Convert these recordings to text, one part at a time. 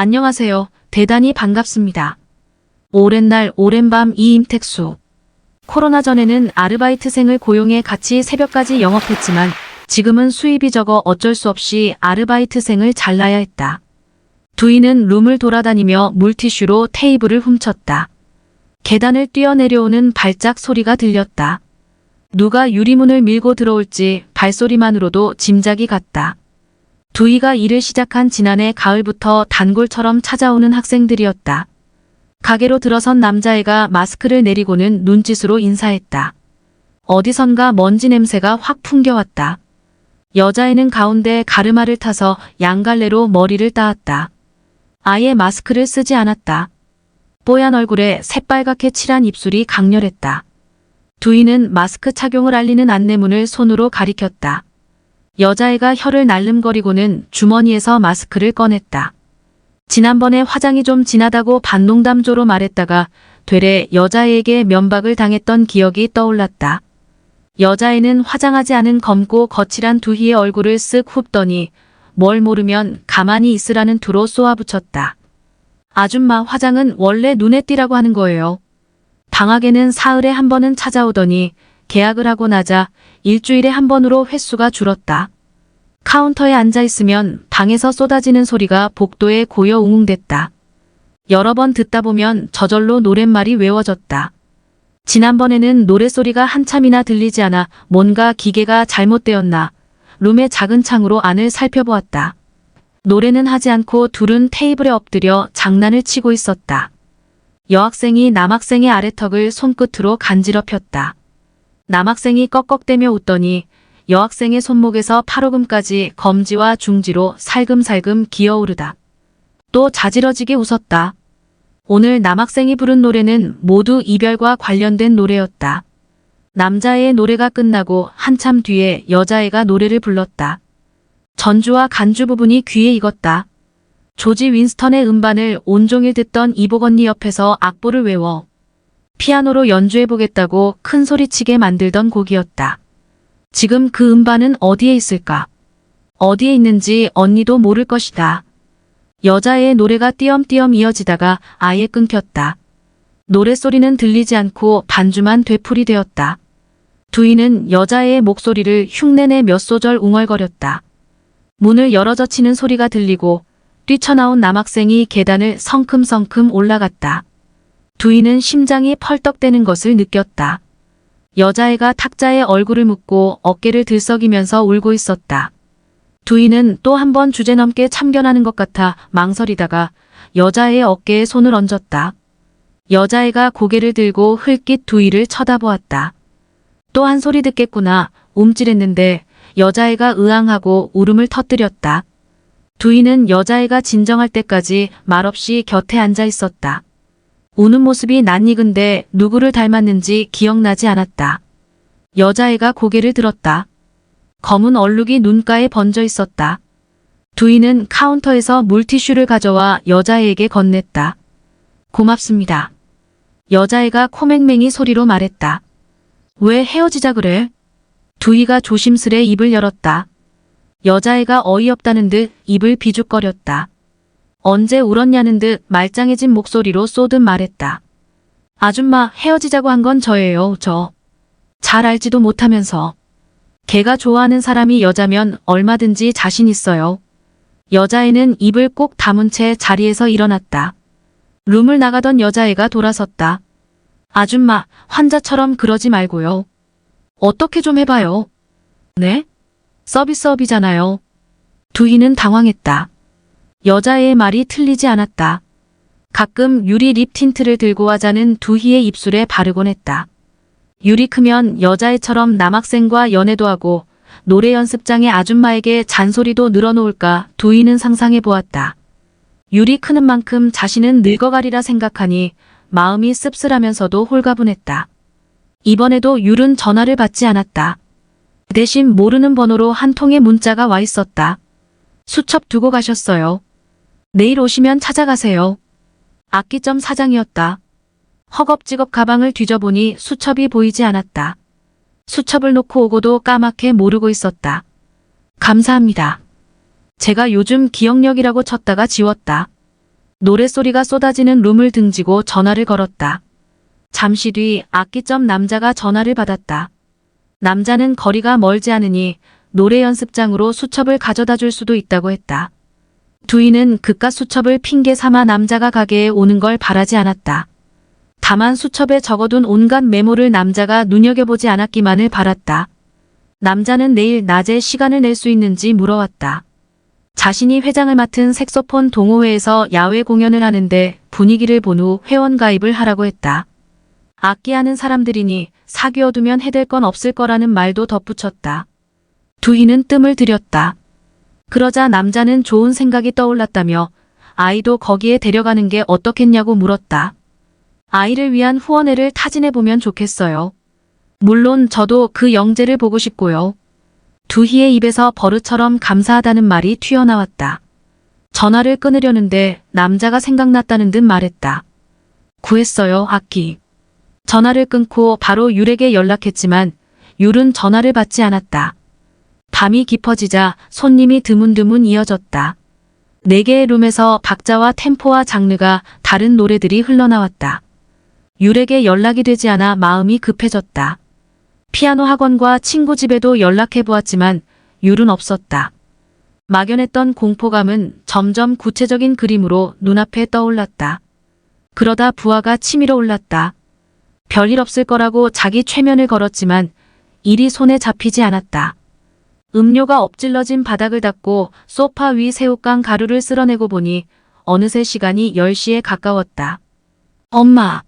안녕하세요. 대단히 반갑습니다. 오랜 날 오랜 밤 이임택수. 코로나 전에는 아르바이트생을 고용해 같이 새벽까지 영업했지만 지금은 수입이 적어 어쩔 수 없이 아르바이트생을 잘라야 했다. 두이는 룸을 돌아다니며 물티슈로 테이블을 훔쳤다. 계단을 뛰어내려오는 발작 소리가 들렸다. 누가 유리문을 밀고 들어올지 발소리만으로도 짐작이 갔다. 두이가 일을 시작한 지난해 가을부터 단골처럼 찾아오는 학생들이었다. 가게로 들어선 남자애가 마스크를 내리고는 눈짓으로 인사했다. 어디선가 먼지 냄새가 확 풍겨왔다. 여자애는 가운데 가르마를 타서 양갈래로 머리를 따았다. 아예 마스크를 쓰지 않았다. 뽀얀 얼굴에 새빨갛게 칠한 입술이 강렬했다. 두이는 마스크 착용을 알리는 안내문을 손으로 가리켰다. 여자애가 혀를 날름거리고는 주머니에서 마스크를 꺼냈다. 지난번에 화장이 좀 진하다고 반농담조로 말했다가 되레 여자애에게 면박을 당했던 기억이 떠올랐다. 여자애는 화장하지 않은 검고 거칠한 두희의 얼굴을 쓱 훑더니 뭘 모르면 가만히 있으라는 투로 쏘아붙였다. 아줌마, 화장은 원래 눈에 띄라고 하는 거예요. 방학에는 사흘에 한 번은 찾아오더니 계약을 하고 나자 일주일에 한 번으로 횟수가 줄었다. 카운터에 앉아있으면 방에서 쏟아지는 소리가 복도에 고여 웅웅댔다. 여러 번 듣다 보면 저절로 노랫말이 외워졌다. 지난번에는 노랫소리가 한참이나 들리지 않아 뭔가 기계가 잘못되었나 룸의 작은 창으로 안을 살펴보았다. 노래는 하지 않고 둘은 테이블에 엎드려 장난을 치고 있었다. 여학생이 남학생의 아래턱을 손끝으로 간지럽혔다. 남학생이 꺽꺽대며 웃더니 여학생의 손목에서 팔오금까지 검지와 중지로 살금살금 기어오르다. 또 자지러지게 웃었다. 오늘 남학생이 부른 노래는 모두 이별과 관련된 노래였다. 남자애의 노래가 끝나고 한참 뒤에 여자애가 노래를 불렀다. 전주와 간주 부분이 귀에 익었다. 조지 윈스턴의 음반을 온종일 듣던 이복 언니 옆에서 악보를 외워 피아노로 연주해보겠다고 큰 소리치게 만들던 곡이었다. 지금 그 음반은 어디에 있을까? 어디에 있는지 언니도 모를 것이다. 여자애의 노래가 띄엄띄엄 이어지다가 아예 끊겼다. 노랫소리는 들리지 않고 반주만 되풀이 되었다. 두이는 여자애의 목소리를 흉내내 몇 소절 웅얼거렸다. 문을 열어젖히는 소리가 들리고 뛰쳐나온 남학생이 계단을 성큼성큼 올라갔다. 두이는 심장이 펄떡대는 것을 느꼈다. 여자애가 탁자에 얼굴을 묻고 어깨를 들썩이면서 울고 있었다. 두이는 또 한 번 주제넘게 참견하는 것 같아 망설이다가 여자애의 어깨에 손을 얹었다. 여자애가 고개를 들고 흘낏 두이를 쳐다보았다. 또 한 소리 듣겠구나 움찔했는데 여자애가 으앙하고 울음을 터뜨렸다. 두이는 여자애가 진정할 때까지 말없이 곁에 앉아 있었다. 우는 모습이 낯익은데 누구를 닮았는지 기억나지 않았다. 여자애가 고개를 들었다. 검은 얼룩이 눈가에 번져 있었다. 두이는 카운터에서 물티슈를 가져와 여자애에게 건넸다. 고맙습니다. 여자애가 코맹맹이 소리로 말했다. 왜 헤어지자 그래? 두이가 조심스레 입을 열었다. 여자애가 어이없다는 듯 입을 비죽거렸다. 언제 울었냐는 듯 말짱해진 목소리로 쏘듯 말했다. 아줌마, 헤어지자고 한 건 저예요, 저. 잘 알지도 못하면서. 걔가 좋아하는 사람이 여자면 얼마든지 자신 있어요. 여자애는 입을 꼭 다문 채 자리에서 일어났다. 룸을 나가던 여자애가 돌아섰다. 아줌마, 환자처럼 그러지 말고요. 어떻게 좀 해봐요. 네? 서비스업이잖아요. 두이는 당황했다. 여자애의 말이 틀리지 않았다. 가끔 유리 립 틴트를 들고 하자는 두희의 입술에 바르곤 했다. 유리 크면 여자애처럼 남학생과 연애도 하고 노래 연습장의 아줌마에게 잔소리도 늘어놓을까 두이는 상상해 보았다. 유리 크는 만큼 자신은 늙어가리라 생각하니 마음이 씁쓸하면서도 홀가분했다. 이번에도 율은 전화를 받지 않았다. 대신 모르는 번호로 한 통의 문자가 와 있었다. 수첩 두고 가셨어요. 내일 오시면 찾아가세요. 악기점 사장이었다. 허겁지겁 가방을 뒤져보니 수첩이 보이지 않았다. 수첩을 놓고 오고도 까맣게 모르고 있었다. 감사합니다. 제가 요즘 기억력이라고 쳤다가 지웠다. 노랫소리가 쏟아지는 룸을 등지고 전화를 걸었다. 잠시 뒤 악기점 남자가 전화를 받았다. 남자는 거리가 멀지 않으니 노래 연습장으로 수첩을 가져다 줄 수도 있다고 했다. 두이는 그깟 수첩을 핑계 삼아 남자가 가게에 오는 걸 바라지 않았다. 다만 수첩에 적어둔 온갖 메모를 남자가 눈여겨보지 않았기만을 바랐다. 남자는 내일 낮에 시간을 낼 수 있는지 물어왔다. 자신이 회장을 맡은 색소폰 동호회에서 야외 공연을 하는데 분위기를 본 후 회원 가입을 하라고 했다. 악기하는 사람들이니 사귀어두면 해댈 건 없을 거라는 말도 덧붙였다. 두희는 뜸을 들였다. 그러자 남자는 좋은 생각이 떠올랐다며 아이도 거기에 데려가는 게 어떻겠냐고 물었다. 아이를 위한 후원회를 타진해보면 좋겠어요. 물론 저도 그 영재를 보고 싶고요. 두희의 입에서 버릇처럼 감사하다는 말이 튀어나왔다. 전화를 끊으려는데 남자가 생각났다는 듯 말했다. 구했어요, 악기. 전화를 끊고 바로 율에게 연락했지만 율은 전화를 받지 않았다. 밤이 깊어지자 손님이 드문드문 이어졌다. 4개의 룸에서 박자와 템포와 장르가 다른 노래들이 흘러나왔다. 율에게 연락이 되지 않아 마음이 급해졌다. 피아노 학원과 친구 집에도 연락해보았지만 율은 없었다. 막연했던 공포감은 점점 구체적인 그림으로 눈앞에 떠올랐다. 그러다 부하가 치밀어 올랐다. 별일 없을 거라고 자기 최면을 걸었지만 일이 손에 잡히지 않았다. 음료가 엎질러진 바닥을 닦고 소파 위 새우깡 가루를 쓸어내고 보니 어느새 시간이 10시에 가까웠다. 엄마!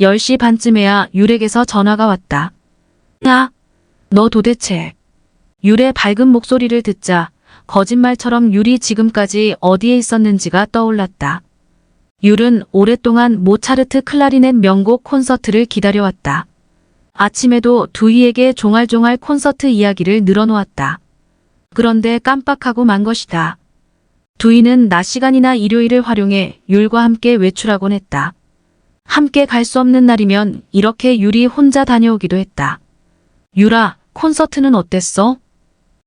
10시 반쯤에야 율에게서 전화가 왔다. 야! 너 도대체! 율의 밝은 목소리를 듣자 거짓말처럼 율이 지금까지 어디에 있었는지가 떠올랐다. 율은 오랫동안 모차르트 클라리넷 명곡 콘서트를 기다려왔다. 아침에도 두희에게 종알종알 콘서트 이야기를 늘어놓았다. 그런데 깜빡하고 만 것이다. 두희는 낮 시간이나 일요일을 활용해 율과 함께 외출하곤 했다. 함께 갈 수 없는 날이면 이렇게 율이 혼자 다녀오기도 했다. 율아, 콘서트는 어땠어?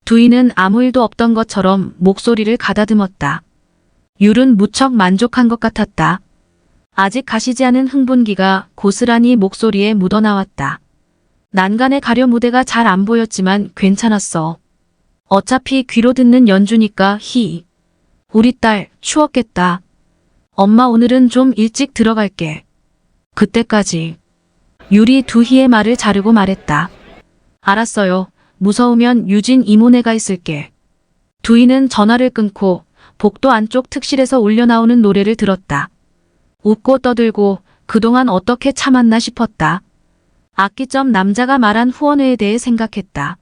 두희는 아무 일도 없던 것처럼 목소리를 가다듬었다. 율은 무척 만족한 것 같았다. 아직 가시지 않은 흥분기가 고스란히 목소리에 묻어나왔다. 난간에 가려 무대가 잘 안 보였지만 괜찮았어. 어차피 귀로 듣는 연주니까 히. 우리 딸 추웠겠다. 엄마 오늘은 좀 일찍 들어갈게. 그때까지. 율이 두희의 말을 자르고 말했다. 알았어요. 무서우면 유진 이모네가 있을게. 두희는 전화를 끊고 복도 안쪽 특실에서 울려나오는 노래를 들었다. 웃고 떠들고 그동안 어떻게 참았나 싶었다. 악기점 남자가 말한 후원회에 대해 생각했다.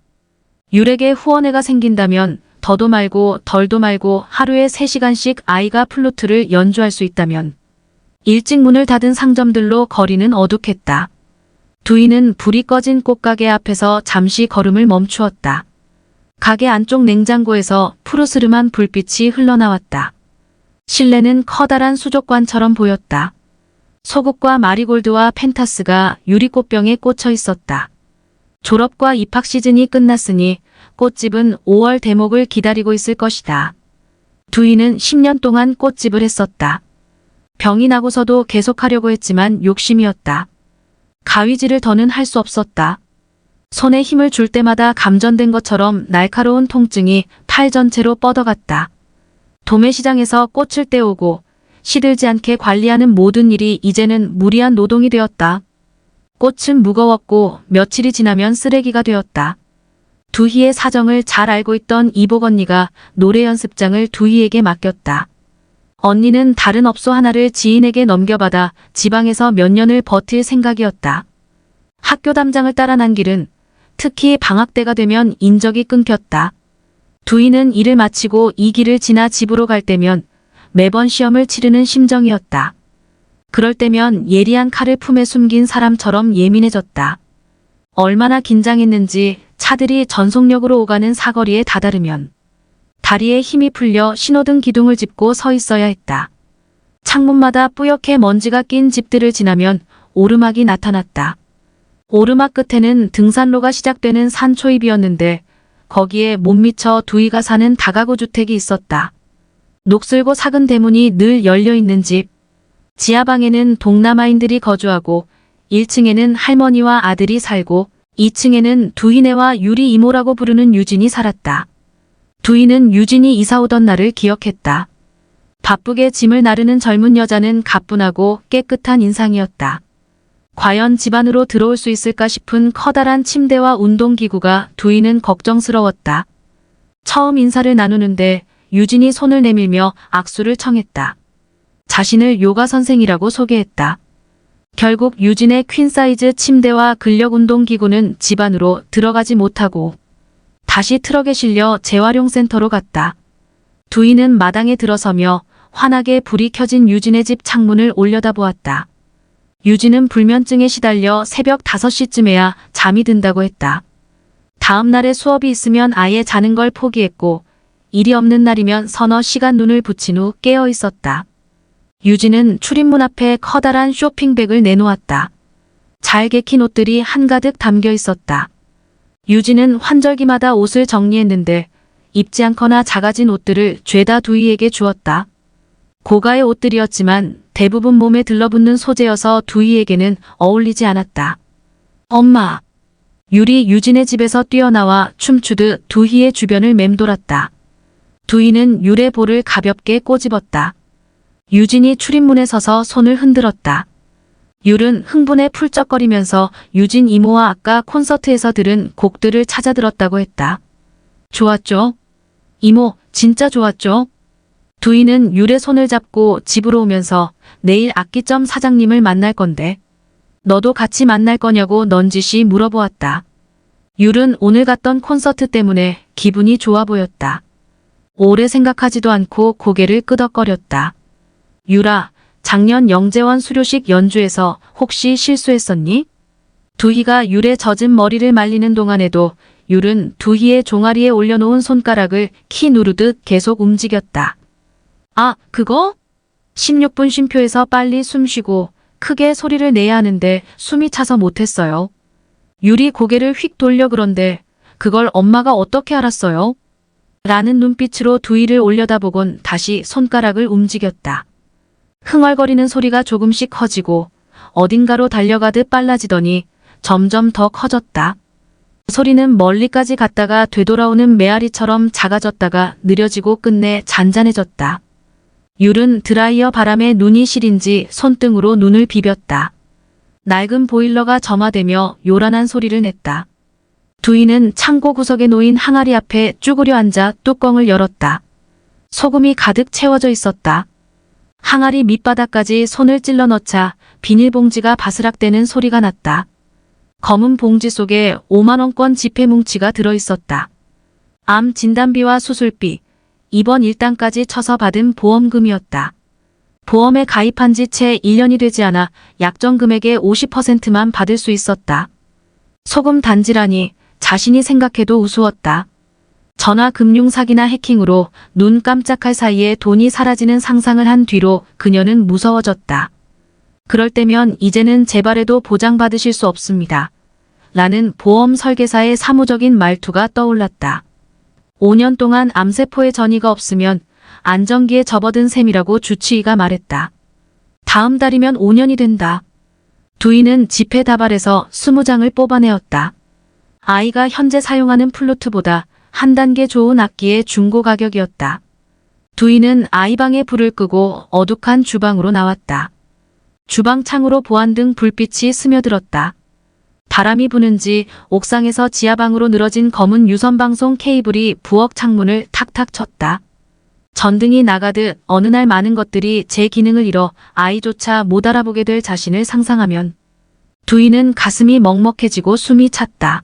율에게 후원회가 생긴다면 더도 말고 덜도 말고 하루에 3시간씩 아이가 플루트를 연주할 수 있다면 일찍 문을 닫은 상점들로 거리는 어둑했다. 두희는 불이 꺼진 꽃가게 앞에서 잠시 걸음을 멈추었다. 가게 안쪽 냉장고에서 푸르스름한 불빛이 흘러나왔다. 실내는 커다란 수족관처럼 보였다. 소국과 마리골드와 펜타스가 유리꽃병에 꽂혀 있었다. 졸업과 입학 시즌이 끝났으니 꽃집은 5월 대목을 기다리고 있을 것이다. 두희는 10년 동안 꽃집을 했었다. 병이 나고서도 계속하려고 했지만 욕심이었다. 가위질을 더는 할 수 없었다. 손에 힘을 줄 때마다 감전된 것처럼 날카로운 통증이 팔 전체로 뻗어갔다. 도매시장에서 꽃을 떼오고 시들지 않게 관리하는 모든 일이 이제는 무리한 노동이 되었다. 꽃은 무거웠고 며칠이 지나면 쓰레기가 되었다. 두희의 사정을 잘 알고 있던 이복 언니가 노래 연습장을 두희에게 맡겼다. 언니는 다른 업소 하나를 지인에게 넘겨받아 지방에서 몇 년을 버틸 생각이었다. 학교 담장을 따라 난 길은 특히 방학 때가 되면 인적이 끊겼다. 두희는 일을 마치고 이 길을 지나 집으로 갈 때면 매번 시험을 치르는 심정이었다. 그럴 때면 예리한 칼을 품에 숨긴 사람처럼 예민해졌다. 얼마나 긴장했는지 차들이 전속력으로 오가는 사거리에 다다르면 다리에 힘이 풀려 신호등 기둥을 짚고 서 있어야 했다. 창문마다 뿌옇게 먼지가 낀 집들을 지나면 오르막이 나타났다. 오르막 끝에는 등산로가 시작되는 산초입이었는데 거기에 못 미쳐 두희가 사는 다가구 주택이 있었다. 녹슬고 삭은 대문이 늘 열려있는 집. 지하방에는 동남아인들이 거주하고 1층에는 할머니와 아들이 살고 2층에는 두희네와 유리 이모라고 부르는 유진이 살았다. 두희는 유진이 이사 오던 날을 기억했다. 바쁘게 짐을 나르는 젊은 여자는 가뿐하고 깨끗한 인상이었다. 과연 집 안으로 들어올 수 있을까 싶은 커다란 침대와 운동기구가 두희는 걱정스러웠다. 처음 인사를 나누는데 유진이 손을 내밀며 악수를 청했다. 자신을 요가 선생이라고 소개했다. 결국 유진의 퀸사이즈 침대와 근력 운동기구는 집 안으로 들어가지 못하고 다시 트럭에 실려 재활용센터로 갔다. 두희는 마당에 들어서며 환하게 불이 켜진 유진의 집 창문을 올려다보았다. 유진은 불면증에 시달려 새벽 5시쯤에야 잠이 든다고 했다. 다음 날에 수업이 있으면 아예 자는 걸 포기했고 일이 없는 날이면 서너 시간 눈을 붙인 후 깨어 있었다. 유진은 출입문 앞에 커다란 쇼핑백을 내놓았다. 잘 개킨 옷들이 한가득 담겨 있었다. 유진은 환절기마다 옷을 정리했는데 입지 않거나 작아진 옷들을 죄다 두희에게 주었다. 고가의 옷들이었지만 대부분 몸에 들러붙는 소재여서 두희에게는 어울리지 않았다. 엄마! 유리 유진의 집에서 뛰어나와 춤추듯 두희의 주변을 맴돌았다. 두희는 율의 볼을 가볍게 꼬집었다. 유진이 출입문에 서서 손을 흔들었다. 율은 흥분에 풀쩍거리면서 유진 이모와 아까 콘서트에서 들은 곡들을 찾아 들었다고 했다. 좋았죠? 이모, 진짜 좋았죠? 두희는 율의 손을 잡고 집으로 오면서 내일 악기점 사장님을 만날 건데 너도 같이 만날 거냐고 넌지시 물어보았다. 율은 오늘 갔던 콘서트 때문에 기분이 좋아 보였다. 오래 생각하지도 않고 고개를 끄덕거렸다. 율아, 작년 영재원 수료식 연주에서 혹시 실수했었니? 두희가 율의 젖은 머리를 말리는 동안에도 율은 두희의 종아리에 올려놓은 손가락을 키 누르듯 계속 움직였다. 아, 그거? 16분 쉼표에서 빨리 숨 쉬고 크게 소리를 내야 하는데 숨이 차서 못했어요. 율이 고개를 휙 돌려 그런데 그걸 엄마가 어떻게 알았어요? 라는 눈빛으로 두희를 올려다보곤 다시 손가락을 움직였다. 흥얼거리는 소리가 조금씩 커지고 어딘가로 달려가듯 빨라지더니 점점 더 커졌다. 소리는 멀리까지 갔다가 되돌아오는 메아리처럼 작아졌다가 느려지고 끝내 잔잔해졌다. 율은 드라이어 바람에 눈이 시린지 손등으로 눈을 비볐다. 낡은 보일러가 점화되며 요란한 소리를 냈다. 두희는 창고 구석에 놓인 항아리 앞에 쭈그려 앉아 뚜껑을 열었다. 소금이 가득 채워져 있었다. 항아리 밑바닥까지 손을 찔러 넣자 비닐봉지가 바스락대는 소리가 났다. 검은 봉지 속에 5만원권 지폐 뭉치가 들어있었다. 암 진단비와 수술비, 입원 일당까지 쳐서 받은 보험금이었다. 보험에 가입한 지 채 1년이 되지 않아 약정 금액의 50%만 받을 수 있었다. 소금 단지라니 자신이 생각해도 우스웠다. 전화 금융 사기나 해킹으로 눈 깜짝할 사이에 돈이 사라지는 상상을 한 뒤로 그녀는 무서워졌다. 그럴 때면 이제는 재발에도 보장받으실 수 없습니다. 라는 보험 설계사의 사무적인 말투가 떠올랐다. 5년 동안 암세포의 전이가 없으면 안정기에 접어든 셈이라고 주치의가 말했다. 다음 달이면 5년이 된다. 두희는 지폐 다발에서 20장을 뽑아내었다. 아이가 현재 사용하는 플루트보다 한 단계 좋은 악기의 중고 가격이었다. 두희는 아이방에 불을 끄고 어둑한 주방으로 나왔다. 주방 창으로 보안등 불빛이 스며들었다. 바람이 부는지 옥상에서 지하방으로 늘어진 검은 유선방송 케이블이 부엌 창문을 탁탁 쳤다. 전등이 나가듯 어느 날 많은 것들이 제 기능을 잃어 아이조차 못 알아보게 될 자신을 상상하면 두희는 가슴이 먹먹해지고 숨이 찼다.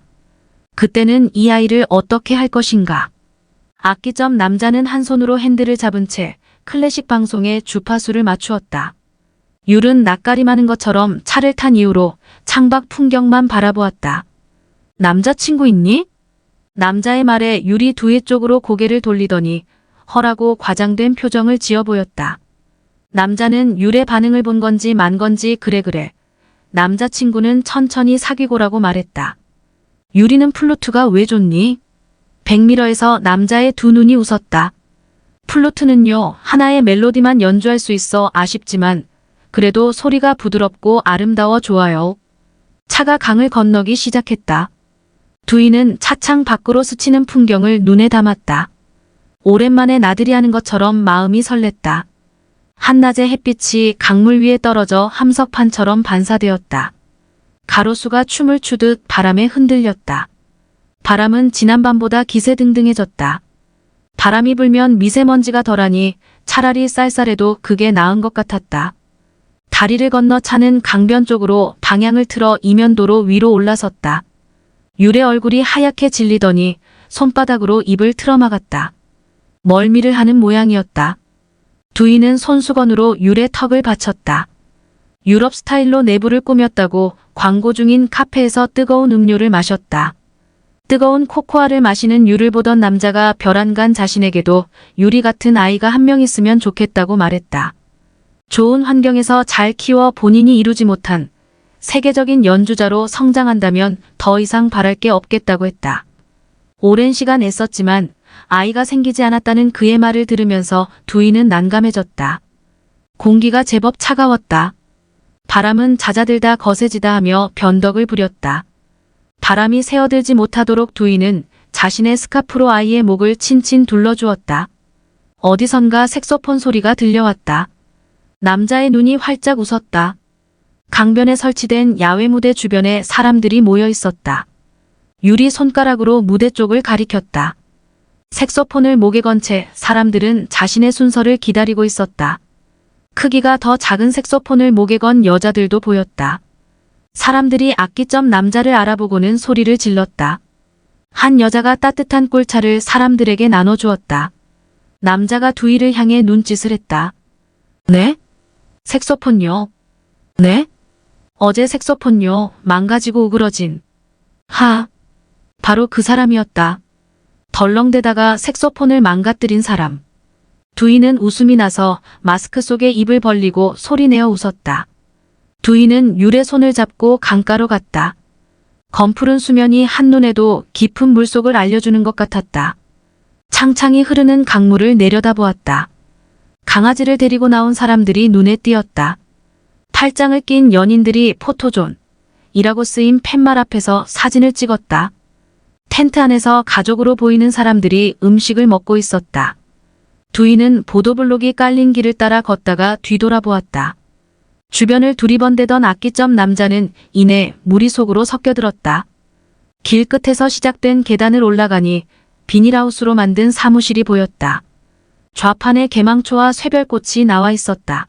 그때는 이 아이를 어떻게 할 것인가. 악기점 남자는 한 손으로 핸들을 잡은 채 클래식 방송에 주파수를 맞추었다. 율은 낯가림 하는 것처럼 차를 탄 이후로 창밖 풍경만 바라보았다. 남자친구 있니? 남자의 말에 율이 두희 쪽으로 고개를 돌리더니 헐하고 과장된 표정을 지어 보였다. 남자는 율의 반응을 본 건지 만 건지 그래. 남자친구는 천천히 사귀고라고 말했다. 유리는 플루트가 왜 좋니? 백미러에서 남자의 두 눈이 웃었다. 플루트는요, 하나의 멜로디만 연주할 수 있어 아쉽지만 그래도 소리가 부드럽고 아름다워 좋아요. 차가 강을 건너기 시작했다. 두이는 차창 밖으로 스치는 풍경을 눈에 담았다. 오랜만에 나들이 하는 것처럼 마음이 설렜다. 한낮의 햇빛이 강물 위에 떨어져 함석판처럼 반사되었다. 가로수가 춤을 추듯 바람에 흔들렸다. 바람은 지난밤보다 기세등등해졌다. 바람이 불면 미세먼지가 덜하니 차라리 쌀쌀해도 그게 나은 것 같았다. 다리를 건너 차는 강변 쪽으로 방향을 틀어 이면도로 위로 올라섰다. 율의 얼굴이 하얗게 질리더니 손바닥으로 입을 틀어막았다. 멀미를 하는 모양이었다. 두이는 손수건으로 율의 턱을 받쳤다. 유럽 스타일로 내부를 꾸몄다고 광고 중인 카페에서 뜨거운 음료를 마셨다. 뜨거운 코코아를 마시는 율을 보던 남자가 벼랑간 자신에게도 유리 같은 아이가 한 명 있으면 좋겠다고 말했다. 좋은 환경에서 잘 키워 본인이 이루지 못한 세계적인 연주자로 성장한다면 더 이상 바랄 게 없겠다고 했다. 오랜 시간 애썼지만 아이가 생기지 않았다는 그의 말을 들으면서 두이는 난감해졌다. 공기가 제법 차가웠다. 바람은 잦아들다 거세지다 하며 변덕을 부렸다. 바람이 새어들지 못하도록 두이는 자신의 스카프로 아이의 목을 친친 둘러주었다. 어디선가 색소폰 소리가 들려왔다. 남자의 눈이 활짝 웃었다. 강변에 설치된 야외 무대 주변에 사람들이 모여 있었다. 유리 손가락으로 무대 쪽을 가리켰다. 색소폰을 목에 건 채 사람들은 자신의 순서를 기다리고 있었다. 크기가 더 작은 색소폰을 목에 건 여자들도 보였다. 사람들이 악기점 남자를 알아보고는 소리를 질렀다. 한 여자가 따뜻한 꿀차를 사람들에게 나눠주었다. 남자가 두이를 향해 눈짓을 했다. 네? 색소폰요. 네? 어제 색소폰요. 망가지고 우그러진. 바로 그 사람이었다. 덜렁대다가 색소폰을 망가뜨린 사람. 두이는 웃음이 나서 마스크 속에 입을 벌리고 소리내어 웃었다. 두이는 율의 손을 잡고 강가로 갔다. 검푸른 수면이 한눈에도 깊은 물속을 알려주는 것 같았다. 창창이 흐르는 강물을 내려다보았다. 강아지를 데리고 나온 사람들이 눈에 띄었다. 팔짱을 낀 연인들이 포토존이라고 쓰인 팻말 앞에서 사진을 찍었다. 텐트 안에서 가족으로 보이는 사람들이 음식을 먹고 있었다. 두이는 보도블록이 깔린 길을 따라 걷다가 뒤돌아보았다. 주변을 두리번대던 악기점 남자는 이내 무리 속으로 섞여들었다. 길 끝에서 시작된 계단을 올라가니 비닐하우스로 만든 사무실이 보였다. 좌판에 개망초와 쇠별꽃이 나와 있었다.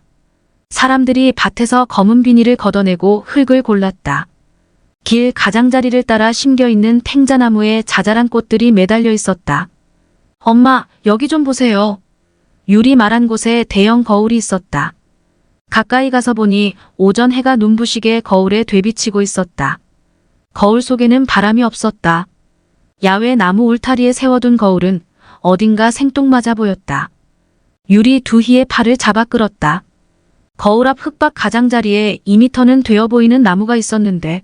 사람들이 밭에서 검은 비닐을 걷어내고 흙을 골랐다. 길 가장자리를 따라 심겨있는 팽자나무에 자잘한 꽃들이 매달려 있었다. 엄마, 여기 좀 보세요. 율이 말한 곳에 대형 거울이 있었다. 가까이 가서 보니 오전 해가 눈부시게 거울에 되비치고 있었다. 거울 속에는 바람이 없었다. 야외 나무 울타리에 세워둔 거울은 어딘가 생뚱맞아 보였다. 율이 두희의 팔을 잡아 끌었다. 거울 앞 흙박 가장자리에 2미터는 되어 보이는 나무가 있었는데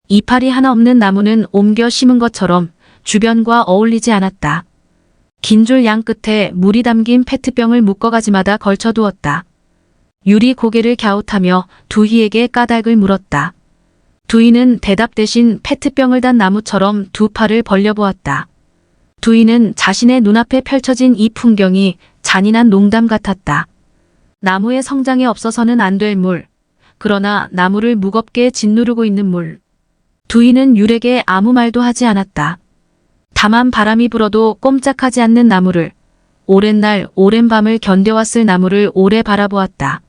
이파리 하나 없는 나무는 옮겨 심은 것처럼 주변과 어울리지 않았다. 긴 줄 양 끝에 물이 담긴 페트병을 묶어가지마다 걸쳐두었다. 율이 고개를 갸웃하며 두희에게 까닭을 물었다. 두희는 대답 대신 페트병을 단 나무처럼 두 팔을 벌려보았다. 두희는 자신의 눈앞에 펼쳐진 이 풍경이 잔인한 농담 같았다. 나무의 성장에 없어서는 안 될 물, 그러나 나무를 무겁게 짓누르고 있는 물. 두희는 율에게 아무 말도 하지 않았다. 다만 바람이 불어도 꼼짝하지 않는 나무를, 오랜 날 오랜 밤을 견뎌왔을 나무를 오래 바라보았다.